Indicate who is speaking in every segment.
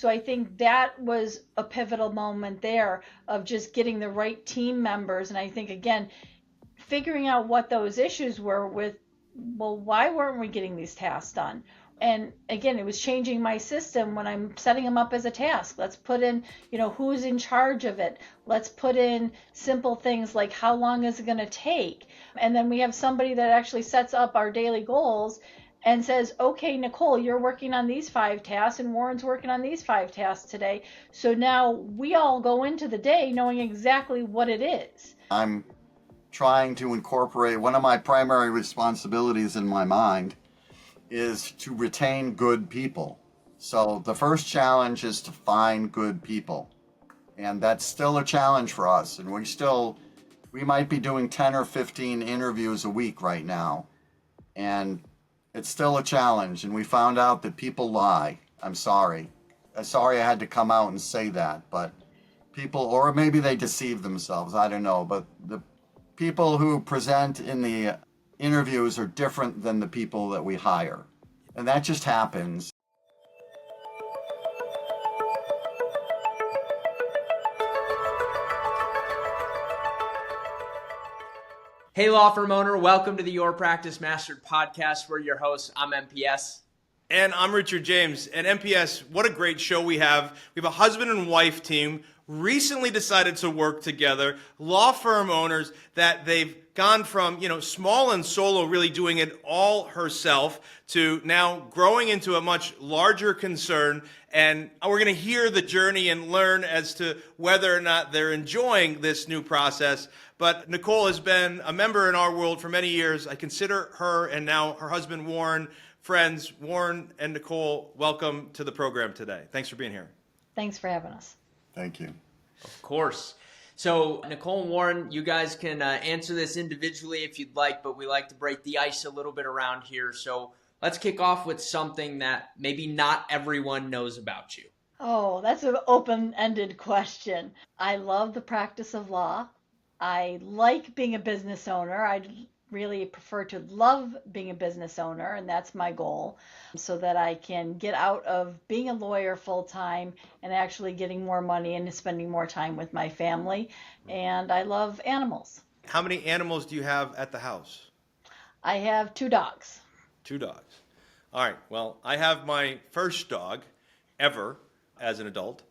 Speaker 1: So I think that was a pivotal moment there of just getting the right team members. And I think, again, figuring out what those issues were with, well, why weren't we getting these tasks done? And again, it was changing my system when I'm setting them up as a task. Let's put in, who's in charge of it. Let's put in simple things like how long is it going to take? And then we have somebody that actually sets up our daily goals and says, okay, Nicole, you're working on these 5 tasks and Warren's working on these 5 tasks today. So now we all go into the day knowing exactly what it is.
Speaker 2: I'm trying to incorporate one of my primary responsibilities in my mind is to retain good people. So the first challenge is to find good people. And that's still a challenge for us. And we might be doing 10 or 15 interviews a week right now. And it's still a challenge. And we found out that people lie. I'm sorry. I had to come out and say that, but people, or maybe they deceive themselves. I don't know. But the people who present in the interviews are different than the people that we hire. And that just happens.
Speaker 3: Hey, law firm owner, welcome to the Your Practice Mastered podcast. We're your hosts. I'm MPS.
Speaker 4: And I'm Richard James. And MPS, what a great show we have. We have a husband and wife team, recently decided to work together, law firm owners that they've gone from, small and solo, really doing it all herself, to now growing into a much larger concern. And we're going to hear the journey and learn as to whether or not they're enjoying this new process. But Nicole has been a member in our world for many years. I consider her and now her husband, Warren, friends. Warren and Nicole, welcome to the program today. Thanks for being here.
Speaker 1: Thanks for having us.
Speaker 2: Thank you.
Speaker 3: Of course. So Nicole and Warren, you guys can answer this individually if you'd like, but we like to break the ice a little bit around here. So let's kick off with something that maybe not everyone knows about you.
Speaker 1: Oh, that's an open-ended question. I love the practice of law. I like being a business owner. I really prefer to love being a business owner, and that's my goal, so that I can get out of being a lawyer full-time and actually getting more money and spending more time with my family. And I love animals.
Speaker 4: How many animals do you have at the house?
Speaker 1: I have 2 dogs.
Speaker 4: 2 dogs. All right. Well, I have my first dog ever as an adult,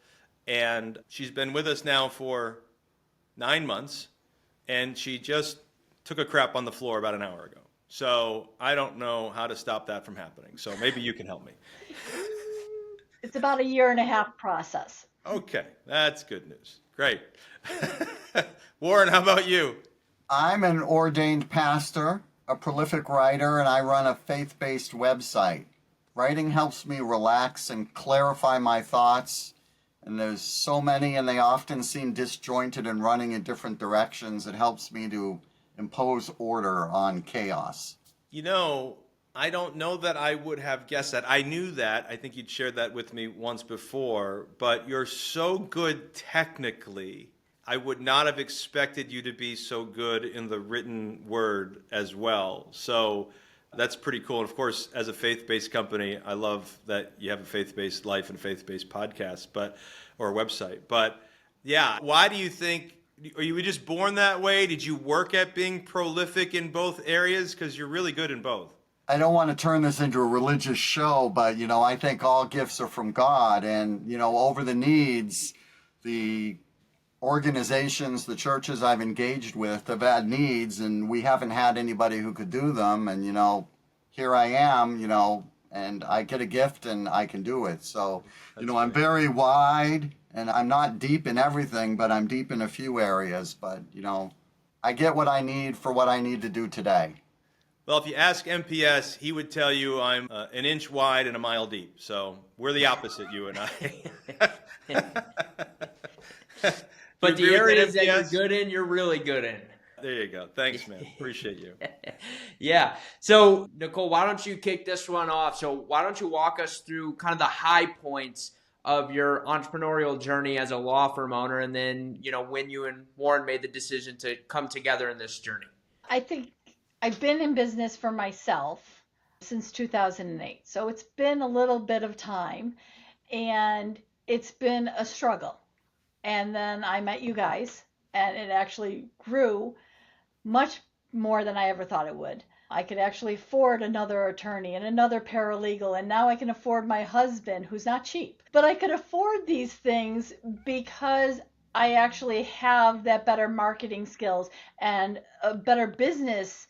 Speaker 4: and she's been with us now for 9 months, and she just took a crap on the floor about an hour ago. So I don't know how to stop that from happening. So maybe you can help me.
Speaker 1: It's about a 1.5-year process.
Speaker 4: Okay, that's good news. Great. Warren, how about you?
Speaker 2: I'm an ordained pastor, a prolific writer, and I run a faith-based website. Writing helps me relax and clarify my thoughts. And there's so many, and they often seem disjointed and running in different directions. It helps me to impose order on chaos.
Speaker 4: I don't know that I would have guessed that. I knew that. I think you'd shared that with me once before, but you're so good technically. I would not have expected you to be so good in the written word as well. So that's pretty cool. And of course, as a faith-based company, I love that you have a faith-based life and faith-based podcast, or website. But yeah, why do you think, are you just born that way? Did you work at being prolific in both areas? Because you're really good in both.
Speaker 2: I don't want to turn this into a religious show, but, I think all gifts are from God. And, over the needs, the organizations, the churches I've engaged with have had needs, and we haven't had anybody who could do them. And, here I am, and I get a gift and I can do it. So, I'm very wide. And I'm not deep in everything, but I'm deep in a few areas. But, I get what I need for what I need to do today.
Speaker 4: Well, if you ask MPS, he would tell you I'm an inch wide and a mile deep. So we're the opposite, you and I.
Speaker 3: But the areas that you're good in, you're really good in.
Speaker 4: There you go. Thanks, man. Appreciate you.
Speaker 3: Yeah. So, Nicole, why don't you kick this one off? So why don't you walk us through kind of the high points of your entrepreneurial journey as a law firm owner, and then, when you and Warren made the decision to come together in this journey?
Speaker 1: I think I've been in business for myself since 2008. So it's been a little bit of time. And it's been a struggle. And then I met you guys, and it actually grew much more than I ever thought it would. I could actually afford another attorney and another paralegal, and now I can afford my husband, who's not cheap. But I could afford these things because I actually have that better marketing skills and a better business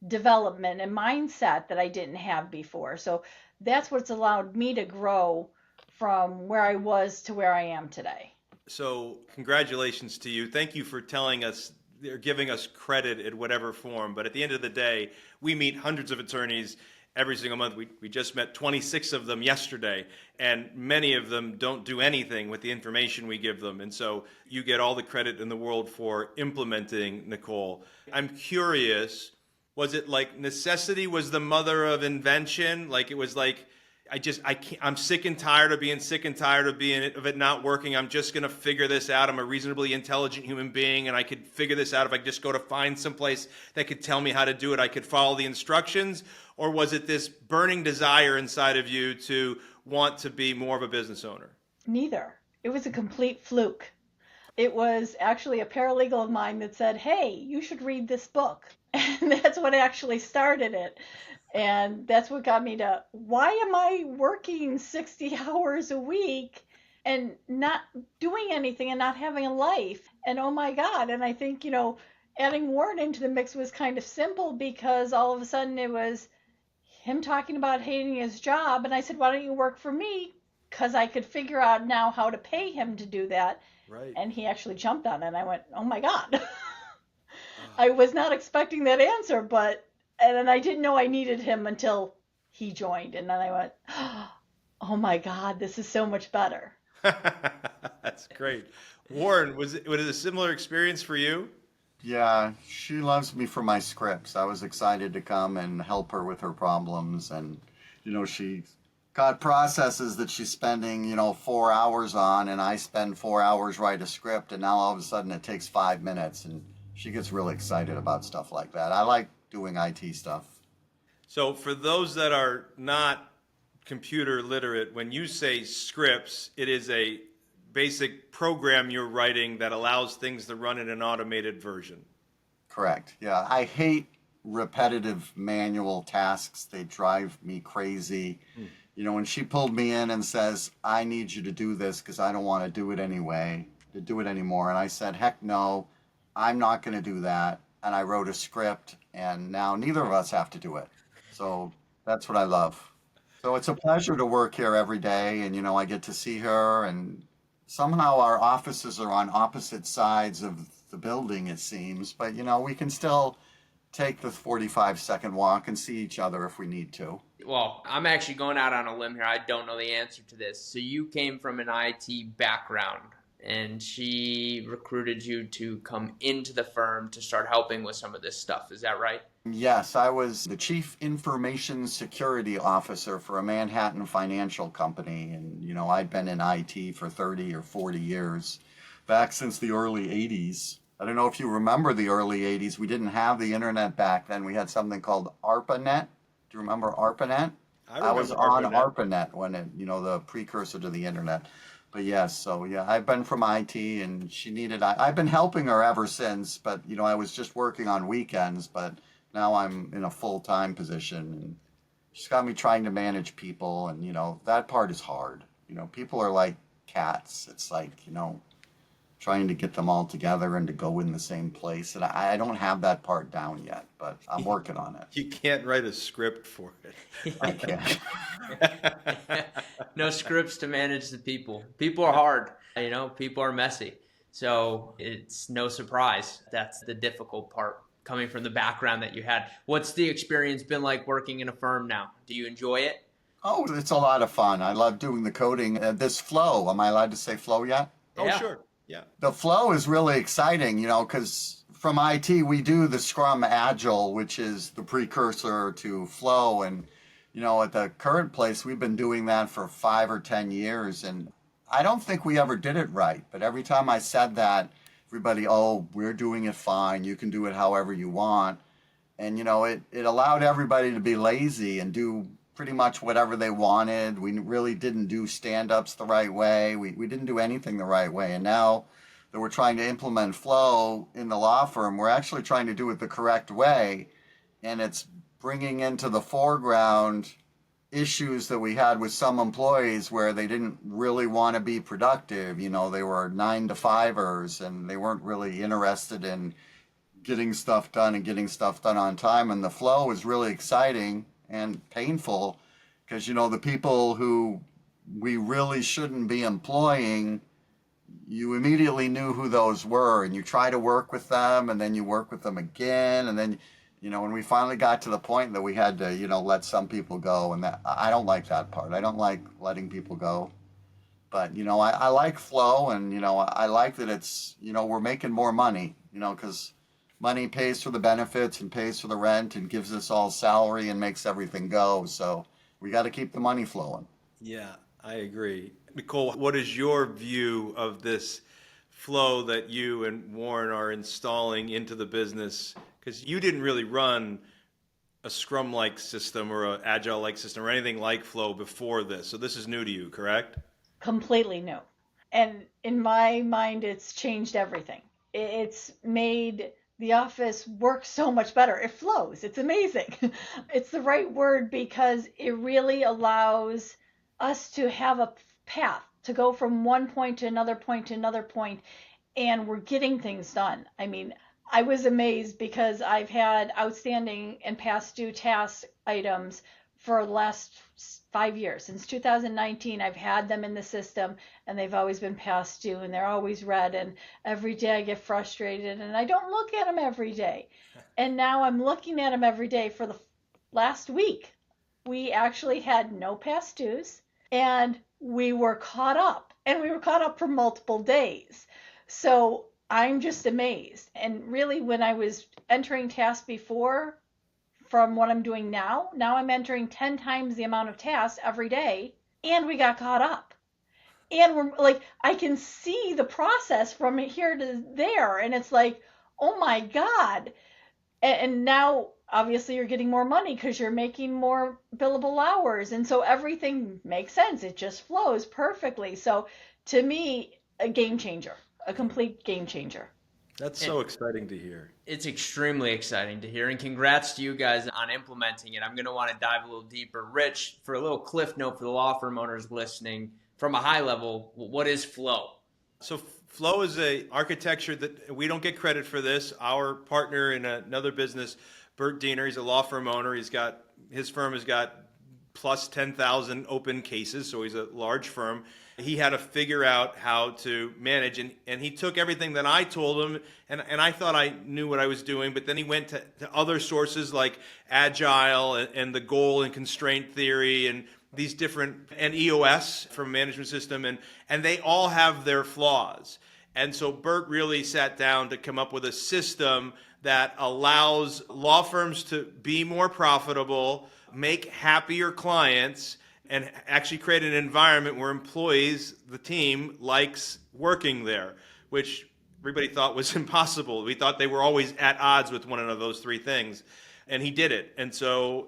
Speaker 1: development and mindset that I didn't have before. So that's what's allowed me to grow from where I was to where I am today.
Speaker 4: So congratulations to you. Thank you for telling us, or giving us credit in whatever form. But at the end of the day, we meet hundreds of attorneys every single month. We just met 26 of them yesterday, and many of them don't do anything with the information we give them. And so you get all the credit in the world for implementing, Nicole. I'm curious, was it like necessity was the mother of invention? Like it was like, I'm sick and tired of being sick and tired of it not working. I'm just going to figure this out. I'm a reasonably intelligent human being, and I could figure this out if I just go to find someplace that could tell me how to do it. I could follow the instructions. Or was it this burning desire inside of you to want to be more of a business owner?
Speaker 1: Neither. It was a complete fluke. It was actually a paralegal of mine that said, hey, you should read this book. And that's what actually started it. And that's what got me to, why am I working 60 hours a week and not doing anything and not having a life? And oh my God. And I think, adding Warren into the mix was kind of simple because all of a sudden it was him talking about hating his job. And I said, why don't you work for me? Because I could figure out now how to pay him to do that.
Speaker 4: Right.
Speaker 1: And he actually jumped on it. And I went, oh my God. I was not expecting that answer, and then I didn't know I needed him until he joined. And then I went, oh my God, this is so much better.
Speaker 4: That's great. Warren, was it a similar experience for you?
Speaker 2: Yeah, she loves me for my scripts. I was excited to come and help her with her problems. And, she got processes that she's spending, 4 hours on, and I spend 4 hours write a script. And now all of a sudden it takes 5 minutes. And she gets really excited about stuff like that. I like doing IT stuff.
Speaker 4: So for those that are not computer literate, when you say scripts, it is a basic program you're writing that allows things to run in an automated version.
Speaker 2: Correct. Yeah, I hate repetitive manual tasks. They drive me crazy. When she pulled me in and says, I need you to do this because I don't want to do it anymore. And I said, heck no, I'm not going to do that. And I wrote a script, and now neither of us have to do it. So that's what I love. So it's a pleasure to work here every day, and I get to see her, and somehow our offices are on opposite sides of the building, it seems, but we can still take the 45-second walk and see each other if we need to.
Speaker 3: Well, I'm actually going out on a limb here. I don't know the answer to this. So you came from an IT background, and she recruited you to come into the firm to start helping with some of this stuff. Is that right?
Speaker 2: Yes, I was the Chief Information Security Officer for a Manhattan financial company. And, I'd been in IT for 30 or 40 years, back since the early 80s. I don't know if you remember the early 80s. We didn't have the internet back then. We had something called ARPANET. Do you remember ARPANET? I was on ARPANET when it, the precursor to the internet. But yes, so yeah, I've been from IT, and I've been helping her ever since, but I was just working on weekends, but now I'm in a full-time position, and she's got me trying to manage people, and that part is hard. People are like cats. It's like, trying to get them all together and to go in the same place. And I don't have that part down yet, but I'm working on it.
Speaker 4: You can't write a script for it.
Speaker 2: I can't.
Speaker 3: No scripts to manage the people. People are hard. People are messy. So it's no surprise. That's the difficult part coming from the background that you had. What's the experience been like working in a firm now? Do you enjoy it?
Speaker 2: Oh, it's a lot of fun. I love doing the coding. This flow, am I allowed to say flow yet?
Speaker 4: Oh,
Speaker 3: Yeah.
Speaker 4: sure. Yeah.
Speaker 2: The flow is really exciting, because from IT, we do the Scrum Agile, which is the precursor to flow. And, at the current place, we've been doing that for 5 or 10 years. And I don't think we ever did it right. But every time I said that, everybody, we're doing it fine. You can do it however you want. And, it allowed everybody to be lazy and do pretty much whatever they wanted. We really didn't do stand-ups the right way. We didn't do anything the right way. And now that we're trying to implement flow in the law firm, we're actually trying to do it the correct way. And it's bringing into the foreground issues that we had with some employees where they didn't really want to be productive. You know, they were 9-to-5ers and they weren't really interested in getting stuff done and getting stuff done on time. And the flow is really exciting and painful because, you know, the people who we really shouldn't be employing, you immediately knew who those were, and you try to work with them, and then you work with them again, and then, you know, when we finally got to the point that we had to, you know, let some people go, and that, I don't like that part. I don't like letting people go. But, you know, I like flow, and, you know, I like that it's, you know, we're making more money, you know, because money pays for the benefits and pays for the rent and gives us all salary and makes everything go. So we got to keep the money flowing.
Speaker 4: Yeah, I agree. Nicole, what is your view of this flow that you and Warren are installing into the business? Because you didn't really run a Scrum-like system or an Agile-like system or anything like flow before this. So this is new to you, correct?
Speaker 1: Completely new. And in my mind, it's changed everything. It's made the office work so much better. It flows. It's amazing. It's the right word because it really allows us to have a path to go from one point to another point to another point, and we're getting things done. I mean, I was amazed because I've had outstanding and past due task items for the last 5 years. Since 2019, I've had them in the system and they've always been past due and they're always red. And every day I get frustrated and I don't look at them every day. And now I'm looking at them every day for the last week. We actually had no past dues and we were caught up, and we were caught up for multiple days. So I'm just amazed. And really, when I was entering tasks before, from what I'm doing now I'm entering 10 times the amount of tasks every day, and we got caught up. And we're like, I can see the process from here to there, and it's like, oh my God. And now, obviously, you're getting more money because you're making more billable hours. And so everything makes sense. It just flows perfectly. So to me, a game changer, a complete game changer.
Speaker 4: That's so exciting to hear.
Speaker 3: It's extremely exciting to hear, and congrats to you guys on implementing it. I'm going to want to dive a little deeper. Rich, for a little cliff note for the law firm owners listening, from a high level, what is flow?
Speaker 4: So flow is a architecture that we don't get credit for this. Our partner in another business, Bert Diener, he's a law firm owner. His firm has got plus 10,000 open cases, so he's a large firm. He had to figure out how to manage, and he took everything that I told him, and I thought I knew what I was doing, but then he went to other sources like Agile and the goal and constraint theory and these different, and EOS from management system, and they all have their flaws. And so Bert really sat down to come up with a system that allows law firms to be more profitable, make happier clients, and actually create an environment where employees, the team, likes working there, which everybody thought was impossible. We thought they were always at odds with one another, those three things. And he did it. And so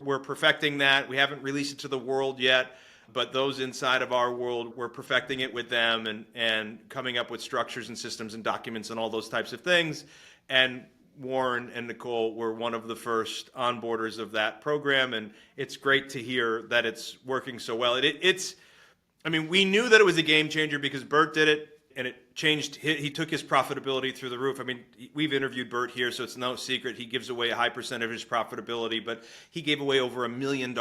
Speaker 4: we're perfecting that. We haven't released it to the world yet, but those inside of our world, we're perfecting it with them and coming up with structures and systems and documents and all those types of things. And Warren and Nicole were one of the first onboarders of that program, and it's great to hear that it's working so well. We knew that it was a game changer because Bert did it, and it changed. He took his profitability through the roof. I mean, we've interviewed Bert here, so it's no secret. He gives away a high percent of his profitability, but he gave away over $1 million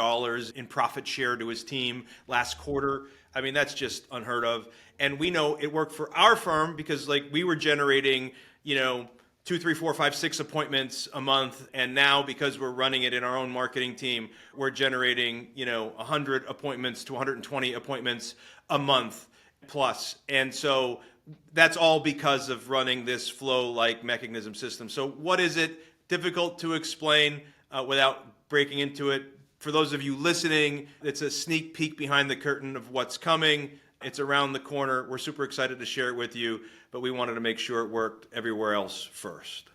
Speaker 4: in profit share to his team last quarter. I mean, that's just unheard of. And we know it worked for our firm because, like, we were generating, 2, 3, 4, 5, 6 appointments a month. And now, because we're running it in our own marketing team, we're generating, 100 appointments to 120 appointments a month plus. And so that's all because of running this flow-like mechanism system. So what is it? Difficult to explain without breaking into it. For those of you listening, it's a sneak peek behind the curtain of what's coming. It's around the corner. We're super excited to share it with you, but we wanted to make sure it worked everywhere else first.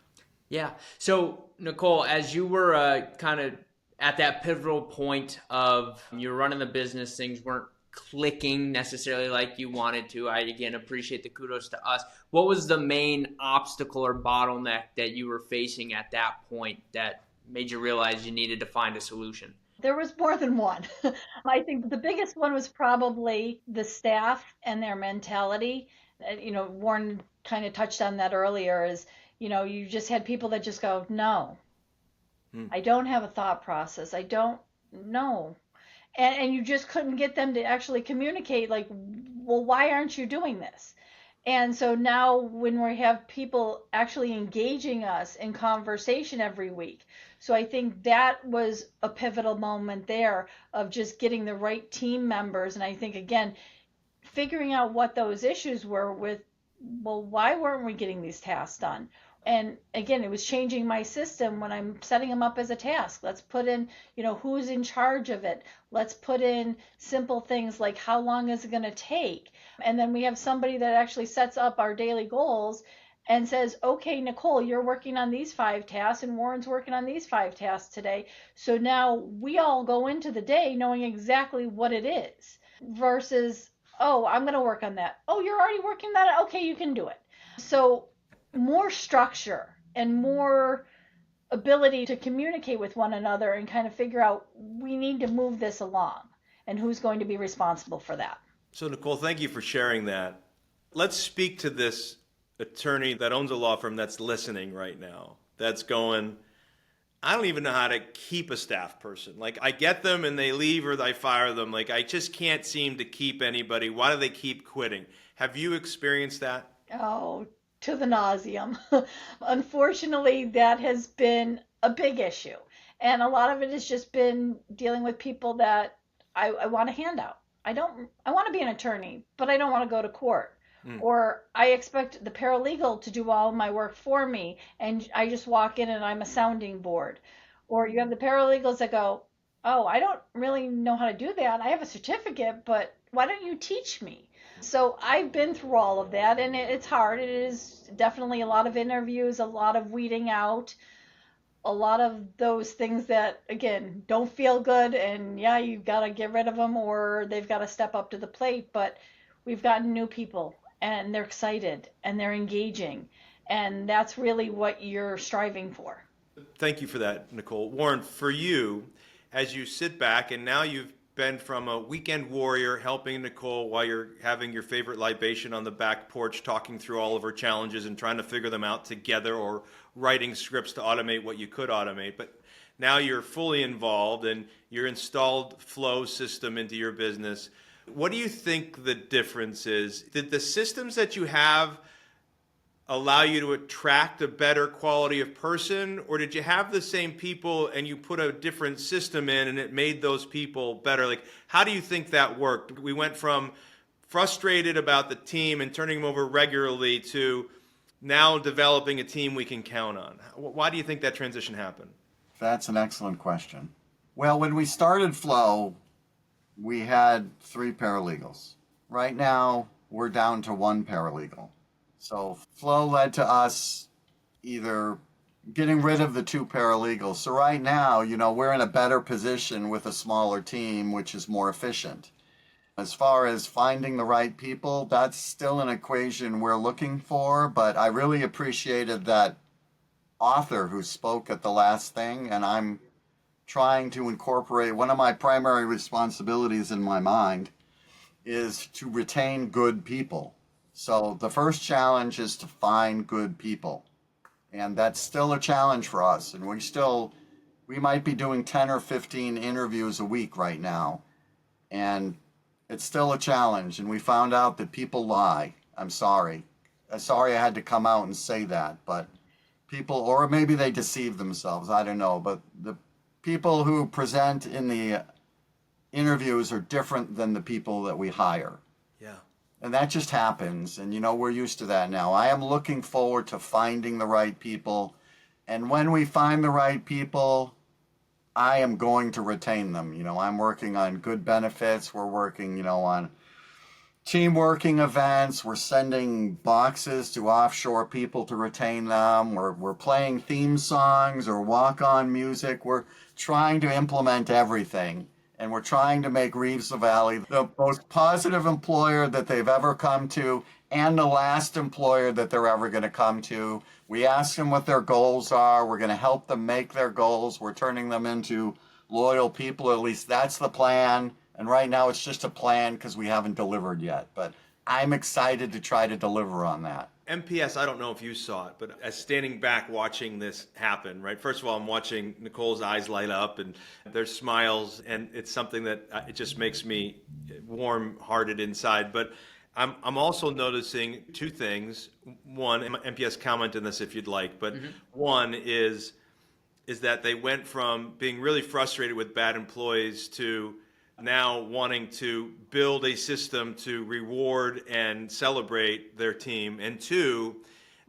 Speaker 3: Yeah. So, Nicole, as you were kind of at that pivotal point of you're running the business, things weren't clicking necessarily like you wanted to. I, again, appreciate the kudos to us. What was the main obstacle or bottleneck that you were facing at that point that made you realize you needed to find a solution?
Speaker 1: There was more than one. I think the biggest one was probably the staff and their mentality. Warren kind of touched on that earlier is, you just had people that just go, no, I don't have a thought process. I don't know. And you just couldn't get them to actually communicate like, well, why aren't you doing this? And so now when we have people actually engaging us in conversation every week, so I think that was a pivotal moment there of just getting the right team members. And I think, again, figuring out what those issues were with, well, why weren't we getting these tasks done? And again, it was changing my system when I'm setting them up as a task. Let's put in, who's in charge of it. Let's put in simple things like how long is it going to take? And then we have somebody that actually sets up our daily goals and says, okay, Nicole, you're working on these 5 tasks and Warren's working on these 5 tasks today. So now we all go into the day knowing exactly what it is versus, oh, I'm going to work on that. Oh, you're already working on that? Okay, you can do it. So more structure and more ability to communicate with one another and kind of figure out we need to move this along and who's going to be responsible for that.
Speaker 4: So Nicole, thank you for sharing that. Let's speak to this attorney that owns a law firm that's listening right now, that's going, I don't even know how to keep a staff person. Like, I get them and they leave or I fire them. Like, I just can't seem to keep anybody. Why do they keep quitting? Have you experienced that?
Speaker 1: Oh, to the nauseum. Unfortunately, that has been a big issue. And a lot of it has just been dealing with people that I want a handout. I want to be an attorney, but I don't want to go to court. Or I expect the paralegal to do all my work for me, and I just walk in and I'm a sounding board. Or you have the paralegals that go, oh, I don't really know how to do that. I have a certificate, but why don't you teach me? So I've been through all of that, and it's hard. It is definitely a lot of interviews, a lot of weeding out, a lot of those things that, again, don't feel good, and yeah, you've got to get rid of them or they've got to step up to the plate. But we've gotten new people, and they're excited, and they're engaging, and that's really what you're striving for.
Speaker 4: Thank you for that, Nicole. Warren, for you, as you sit back, and now you've been from a weekend warrior helping Nicole while you're having your favorite libation on the back porch, talking through all of her challenges and trying to figure them out together, or writing scripts to automate what you could automate. But now you're fully involved and you're installed flow system into your business. What do you think the difference is? Did the systems that you have allow you to attract a better quality of person, or did you have the same people and you put a different system in and it made those people better? Like, how do you think that worked? We went from frustrated about the team and turning them over regularly to now developing a team we can count on. Why do you think that transition happened?
Speaker 2: That's an excellent question. Well, when we started Flow, we had 3 paralegals. Right now, we're down to 1 paralegal. So Flow led to us either getting rid of the 2 paralegals. So right now, we're in a better position with a smaller team, which is more efficient. As far as finding the right people, that's still an equation we're looking for, but I really appreciated that author who spoke at the last thing, and I'm trying to incorporate, one of my primary responsibilities in my mind is to retain good people. So the first challenge is to find good people. And that's still a challenge for us. And we might be doing 10 or 15 interviews a week right now. And it's still a challenge. And we found out that people lie. I'm sorry. I had to come out and say that. But people, or maybe they deceive themselves. I don't know. But the people who present in the interviews are different than the people that we hire.
Speaker 4: Yeah.
Speaker 2: And that just happens, and we're used to that now. I am looking forward to finding the right people, and when we find the right people, I am going to retain them. I'm working on good benefits. We're working, on team working events. We're sending boxes to offshore people to retain them. We're playing theme songs or walk-on music. We're trying to implement everything. And we're trying to make Reeves Lavallee the most positive employer that they've ever come to and the last employer that they're ever going to come to. We ask them what their goals are. We're going to help them make their goals. We're turning them into loyal people. At least that's the plan. And right now it's just a plan because we haven't delivered yet. But I'm excited to try to deliver on that.
Speaker 4: MPS, I don't know if you saw it, but as standing back watching this happen, right? First of all, I'm watching Nicole's eyes light up and there's smiles, and it's something that it just makes me warm-hearted inside. But I'm also noticing two things. One, MPS, comment on this if you'd like, but one is that they went from being really frustrated with bad employees to now wanting to build a system to reward and celebrate their team. And two,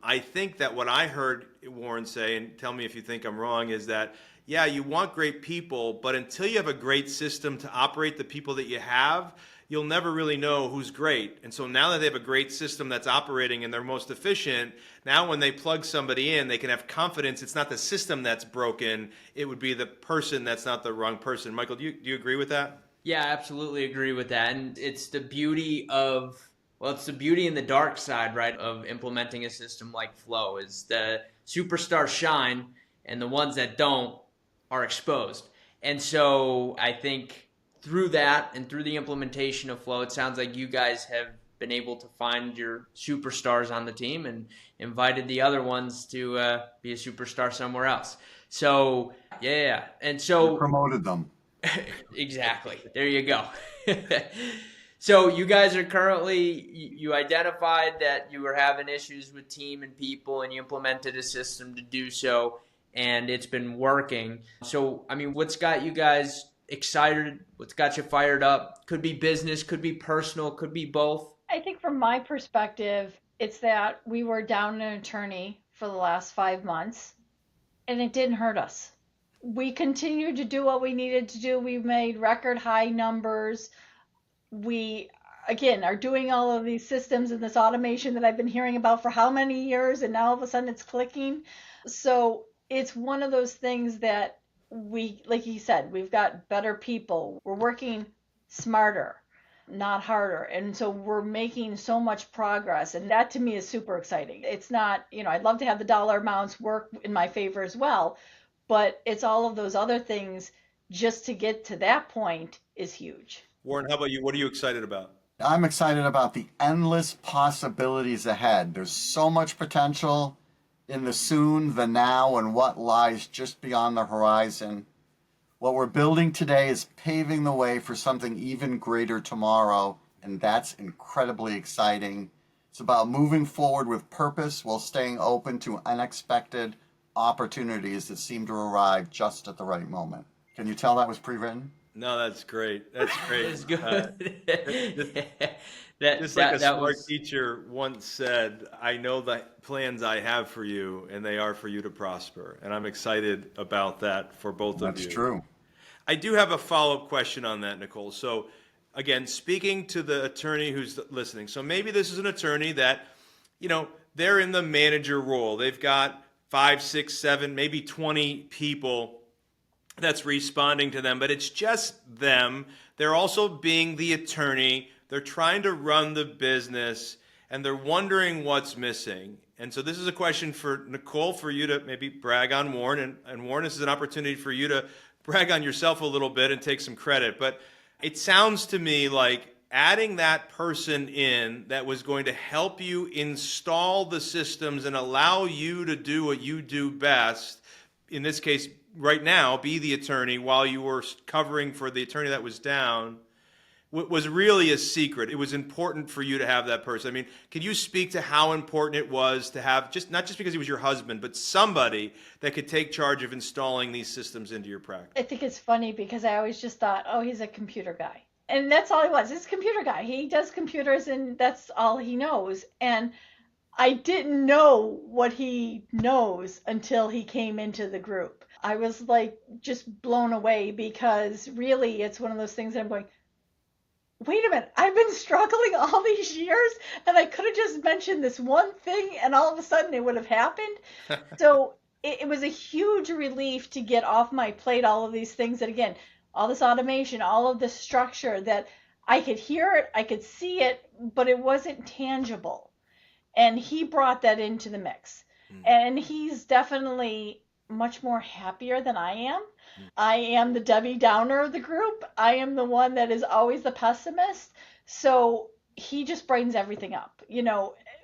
Speaker 4: I think that what I heard Warren say, and tell me if you think I'm wrong, is that, yeah, you want great people, but until you have a great system to operate the people that you have, you'll never really know who's great. And so now that they have a great system that's operating and they're most efficient, now when they plug somebody in, they can have confidence it's not the system that's broken, it would be the person that's not the wrong person. Michael, do you agree with that?
Speaker 3: Yeah, I absolutely agree with that. And it's the beauty of, well, it's the beauty and the dark side, right, of implementing a system like Flow is the superstars shine and the ones that don't are exposed. And so I think through that and through the implementation of Flow, it sounds like you guys have been able to find your superstars on the team and invited the other ones to be a superstar somewhere else. So, yeah. And so
Speaker 2: We promoted them.
Speaker 3: Exactly. There you go. So you guys are currently, you identified that you were having issues with team and people, and you implemented a system to do so, and it's been working. So, I mean, what's got you guys excited? What's got you fired up? Could be business, could be personal, could be both.
Speaker 1: I think from my perspective, it's that we were down an attorney for the last 5 months, and it didn't hurt us. We continued to do what we needed to do. We made record high numbers. We, again, are doing all of these systems and this automation that I've been hearing about for how many years, and now all of a sudden it's clicking. So it's one of those things that we, like you said, we've got better people. We're working smarter, not harder. And so we're making so much progress. And that to me is super exciting. It's not, I'd love to have the dollar amounts work in my favor as well. But it's all of those other things just to get to that point is huge.
Speaker 4: Warren, how about you? What are you excited about?
Speaker 2: I'm excited about the endless possibilities ahead. There's so much potential in the soon, the now, and what lies just beyond the horizon. What we're building today is paving the way for something even greater tomorrow, and that's incredibly exciting. It's about moving forward with purpose while staying open to unexpected opportunities that seem to arrive just at the right moment. Can you tell that was pre-written?
Speaker 4: No, that's great. That's great.
Speaker 3: That's good.
Speaker 4: Just like a smart teacher once said, I know the plans I have for you, and they are for you to prosper. And I'm excited about that for both of you.
Speaker 2: That's true.
Speaker 4: I do have a follow-up question on that, Nicole. So, again, speaking to the attorney who's listening. So maybe this is an attorney that, they're in the manager role. They've got 5, 6, 7, maybe 20 people that's responding to them, but it's just them. They're also being the attorney. They're trying to run the business, and they're wondering what's missing. And so this is a question for Nicole, for you to maybe brag on Warren. And Warren, this is an opportunity for you to brag on yourself a little bit and take some credit. But it sounds to me like adding that person in that was going to help you install the systems and allow you to do what you do best, in this case, right now, be the attorney while you were covering for the attorney that was down, was really a secret. It was important for you to have that person. I mean, can you speak to how important it was to have, not just because he was your husband, but somebody that could take charge of installing these systems into your practice?
Speaker 1: I think it's funny because I always just thought, oh, he's a computer guy. And that's all he was. He's a computer guy. He does computers and that's all he knows. And I didn't know what he knows until he came into the group. I was like just blown away because really it's one of those things that I'm going, wait a minute, I've been struggling all these years and I could have just mentioned this one thing and all of a sudden it would have happened. So it was a huge relief to get off my plate all of these things that, again, all this automation, all of this structure that I could hear it, I could see it, but it wasn't tangible. And he brought that into the mix. And he's definitely much more happier than I am. I am the Debbie Downer of the group. I am the one that is always the pessimist. So he just brightens everything up.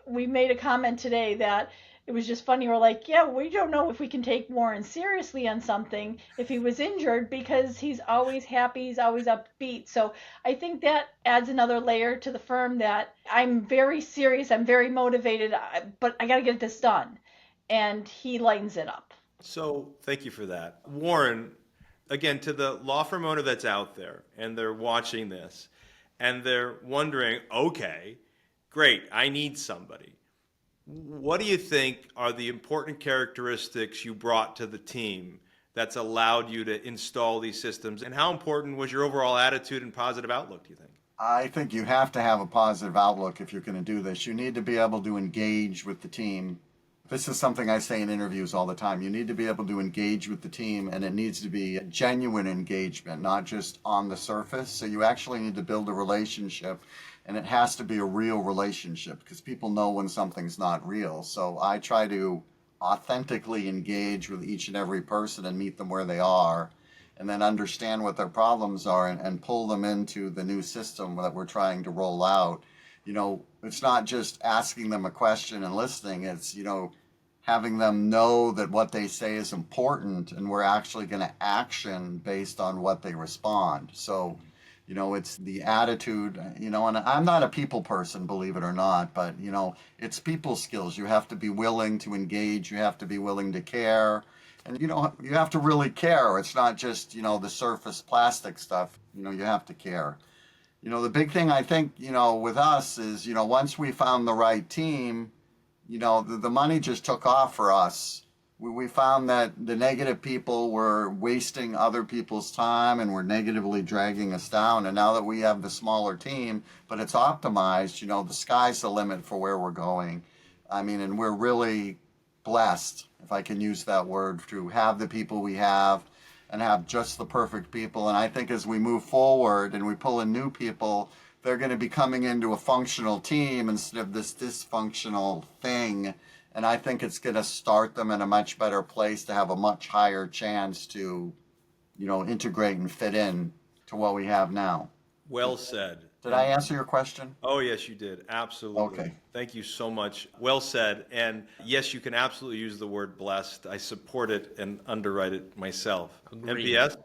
Speaker 1: We made a comment today that it was just funny. We're like, yeah, we don't know if we can take Warren seriously on something if he was injured because he's always happy, he's always upbeat. So I think that adds another layer to the firm that I'm very serious, I'm very motivated, but I got to get this done. And he lightens it up.
Speaker 4: So thank you for that. Warren, again, to the law firm owner that's out there and they're watching this and they're wondering, okay, great, I need somebody. What do you think are the important characteristics you brought to the team that's allowed you to install these systems? And how important was your overall attitude and positive outlook, do you think?
Speaker 2: I think you have to have a positive outlook if you're going to do this. You need to be able to engage with the team. This is something I say in interviews all the time. You need to be able to engage with the team, and it needs to be a genuine engagement, not just on the surface. So you actually need to build a relationship, and it has to be a real relationship because people know when something's not real. So I try to authentically engage with each and every person and meet them where they are, and then understand what their problems are and pull them into the new system that we're trying to roll out. It's not just asking them a question and listening. It's, having them know that what they say is important and we're actually going to action based on what they respond. So, it's the attitude, and I'm not a people person, believe it or not, but, it's people skills. You have to be willing to engage. You have to be willing to care. And, you have to really care. It's not just, the surface plastic stuff. You have to care. The big thing I think, with us is, once we found the right team, the money just took off for us. We found that the negative people were wasting other people's time and were negatively dragging us down. And now that we have the smaller team, but it's optimized, the sky's the limit for where we're going. And we're really blessed, if I can use that word, to have the people we have and have just the perfect people. And I think as we move forward and we pull in new people, they're going to be coming into a functional team instead of this dysfunctional thing. And I think it's going to start them in a much better place to have a much higher chance to, integrate and fit in to what we have now.
Speaker 4: Well said.
Speaker 2: Did I answer your question?
Speaker 4: Oh, yes, you did. Absolutely.
Speaker 2: Okay.
Speaker 4: Thank you so much. Well said. And yes, you can absolutely use the word blessed. I support it and underwrite it myself.
Speaker 3: Agreed.
Speaker 4: MPS?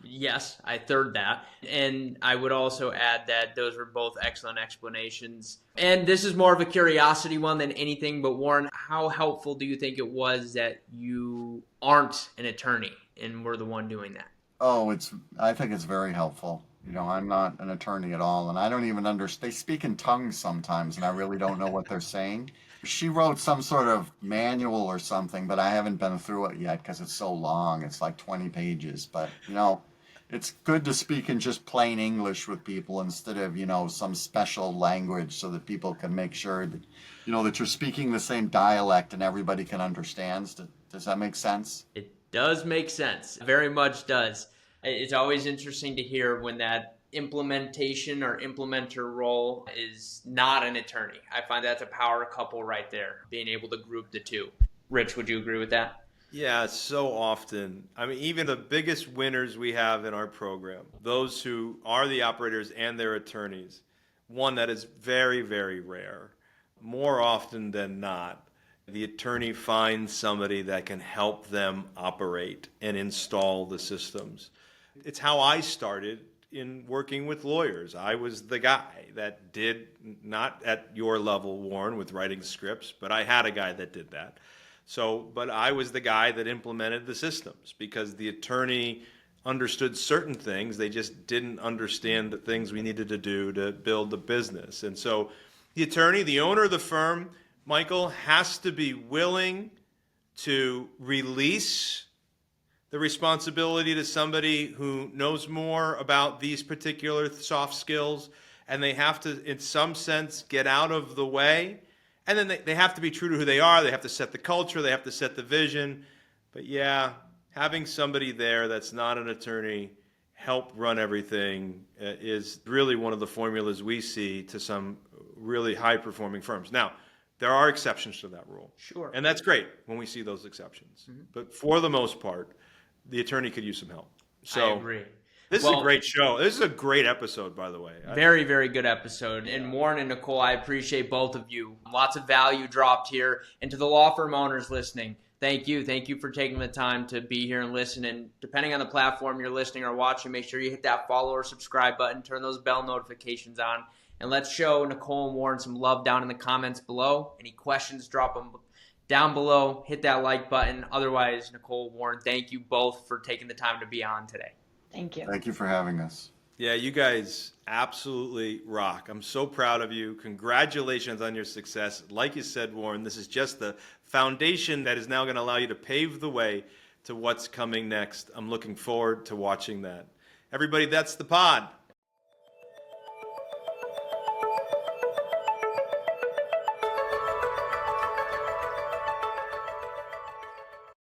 Speaker 3: Yes, I third that. And I would also add that those were both excellent explanations. And this is more of a curiosity one than anything, but Warren, how helpful do you think it was that you aren't an attorney and were the one doing that?
Speaker 2: I think it's very helpful. I'm not an attorney at all, and I don't even understand. They speak in tongues sometimes, and I really don't know what they're saying. She wrote some sort of manual or something, but I haven't been through it yet because it's so long. It's like 20 pages. But, it's good to speak in just plain English with people instead of, some special language so that people can make sure that, that you're speaking the same dialect and everybody can understand. Does that make sense?
Speaker 3: It does make sense. Very much does. It's always interesting to hear when that implementation or implementer role is not an attorney. I find that's a power couple right there, being able to group the two. Rich, would you agree with that?
Speaker 4: Yeah, so often. Even the biggest winners we have in our program, those who are the operators and their attorneys, one that is very, very rare. More often than not, the attorney finds somebody that can help them operate and install the systems. It's how I started in working with lawyers. I was the guy that did, not at your level, Warren, with writing scripts, but I had a guy that did that. But I was the guy that implemented the systems because the attorney understood certain things. They just didn't understand the things we needed to do to build the business. And so the attorney, the owner of the firm, Michael, has to be willing to release the responsibility to somebody who knows more about these particular soft skills, and they have to, in some sense, get out of the way. And then they have to be true to who they are. They have to set the culture. They have to set the vision. But yeah, having somebody there that's not an attorney help run everything is really one of the formulas we see to some really high-performing firms. Now, there are exceptions to that rule.
Speaker 3: Sure.
Speaker 4: And that's great when we see those exceptions. But for the most part, the attorney could use some help. So
Speaker 3: I agree.
Speaker 4: This is a great show. This is a great episode, by the way.
Speaker 3: Very, very good episode. And Warren and Nicole, I appreciate both of you. Lots of value dropped here. And to the law firm owners listening, thank you. Thank you for taking the time to be here and listen. And depending on the platform you're listening or watching, make sure you hit that follow or subscribe button, turn those bell notifications on, and let's show Nicole and Warren some love down in the comments below. Any questions, drop them down below. Hit that like button. Otherwise, Nicole, Warren, thank you both for taking the time to be on today.
Speaker 1: Thank you.
Speaker 2: Thank you for having us.
Speaker 4: Yeah, you guys absolutely rock. I'm so proud of you. Congratulations on your success. Like you said, Warren, this is just the foundation that is now going to allow you to pave the way to what's coming next. I'm looking forward to watching that. Everybody, that's the pod.